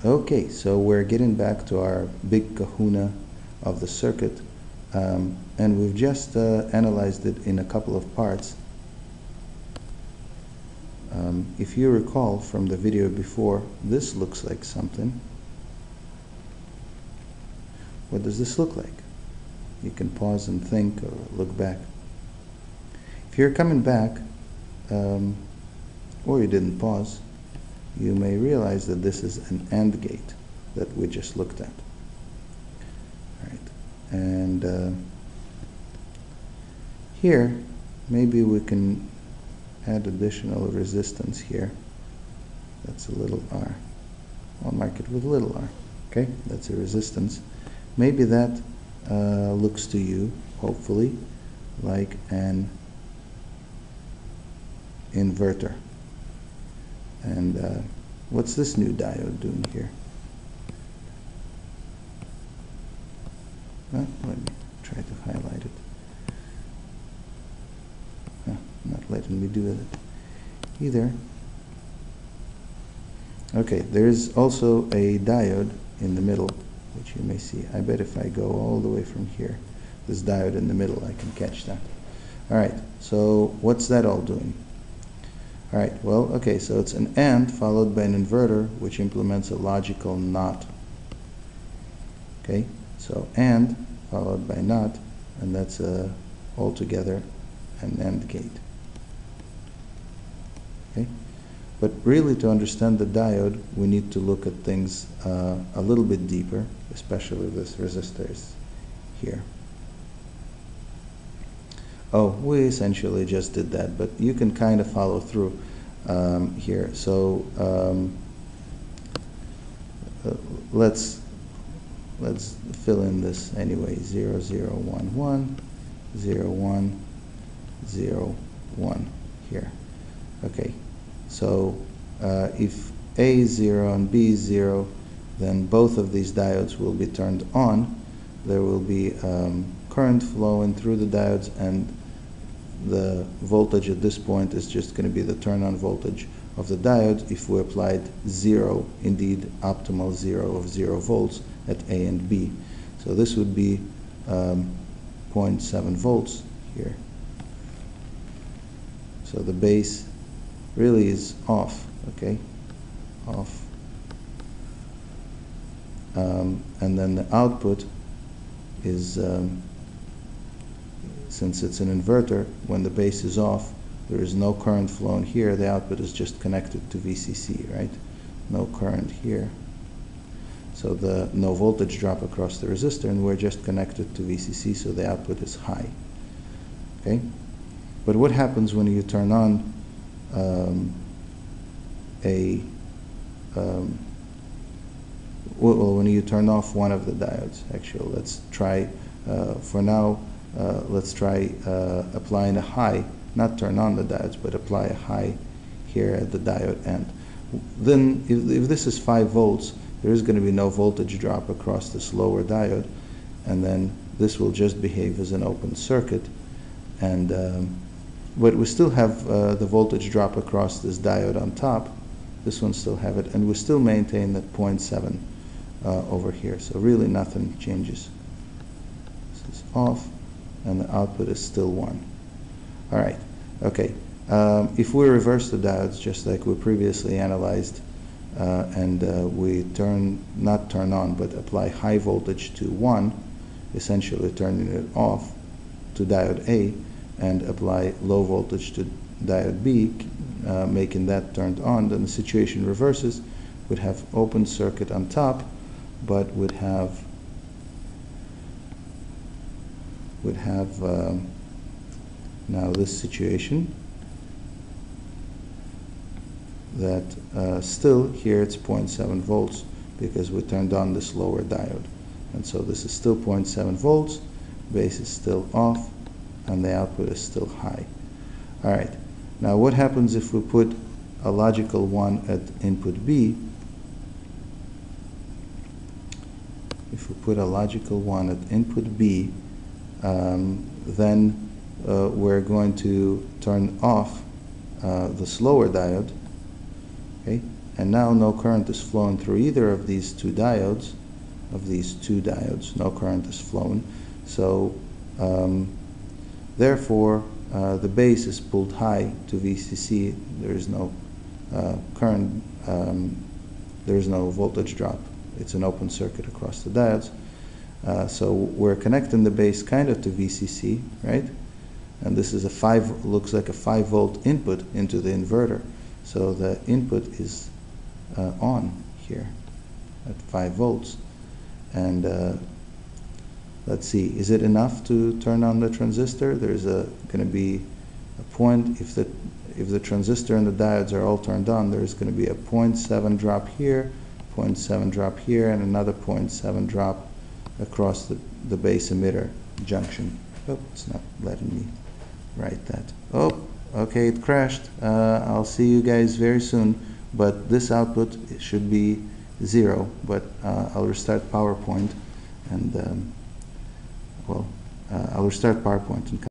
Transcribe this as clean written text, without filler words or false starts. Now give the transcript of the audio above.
Okay, so we're getting back to our big kahuna of the circuit, and we've just analyzed it in a couple of parts. If you recall from the video before, this looks like something. What does this look like? You can pause and think or look back. If you're coming back, or you didn't pause, you may realize that this is an AND gate that we just looked at. All right. And here, maybe we can add additional resistance here. That's a little r. I'll mark it with little r. Okay, that's a resistance. Maybe that looks to you, hopefully, like an inverter. And what's this new diode doing here? Well, let me try to highlight it. Not letting me do it either. Okay, there's also a diode in the middle, which you may see. I bet if I go all the way from here, this diode in the middle, I can catch that. All right, so what's that all doing? All right, well, okay, so it's an AND followed by an inverter, which implements a logical NOT. Okay, so AND followed by NOT, and that's altogether an AND gate. Okay, but really to understand the diode, we need to look at things a little bit deeper, especially this resistor is here. Oh, we essentially just did that, but you can kind of follow through here. So let's fill in this anyway. 0, 0, 1, 1, 0, 1, 0, 1 here. Okay, so if A is 0 and B is 0, then both of these diodes will be turned on. There will be current flowing through the diodes, and the voltage at this point is just going to be the turn-on voltage of the diode if we applied 0, indeed optimal 0 of 0 volts at A and B. So this would be 0.7 volts here. So the base really is off, okay, off. And then the output is, since it's an inverter, when the base is off, there is no current flowing here. The output is just connected to VCC, right? No current here. So the no voltage drop across the resistor, and we're just connected to VCC, so the output is high. Okay? But what happens when you turn on well, when you turn off one of the diodes? Actually, let's try, for now, let's try applying a high, not turn on the diodes, but apply a high here at the diode end. Then, if this is 5 volts, there is going to be no voltage drop across this lower diode, and then this will just behave as an open circuit. And but we still have the voltage drop across this diode on top. This one still have it, and we still maintain that 0.7 over here. So really nothing changes. This is off, and the output is still 1. All right, okay. If we reverse the diodes, just like we previously analyzed, and we not turn on, but apply high voltage to 1, essentially turning it off to diode A, and apply low voltage to diode B, making that turned on, then the situation reverses. Would have open circuit on top, but would have now this situation that still here it's 0.7 volts because we turned on this lower diode, and so this is still 0.7 volts, base is still off, and the output is still high. All right, now what happens if we put a logical 1 at input B? If we put a logical 1 at input B, then we're going to turn off the slower diode, okay, and now no current is flowing through either of these two diodes. No current is flowing. So therefore the base is pulled high to VCC. There is no current, there is no voltage drop. It's an open circuit across the diodes. So we're connecting the base kind of to VCC, right? And this is looks like a 5-volt input into the inverter. So the input is on here at 5 volts. And let's see, is it enough to turn on the transistor? There's going to be a point, if the transistor and the diodes are all turned on, there's going to be a 0.7 drop here, 0.7 drop here, and another 0.7 drop across the base emitter junction. Oh, it's not letting me write that. Oh, okay, it crashed. I'll see you guys very soon, but this output should be 0, but I'll restart PowerPoint and I'll restart PowerPoint and come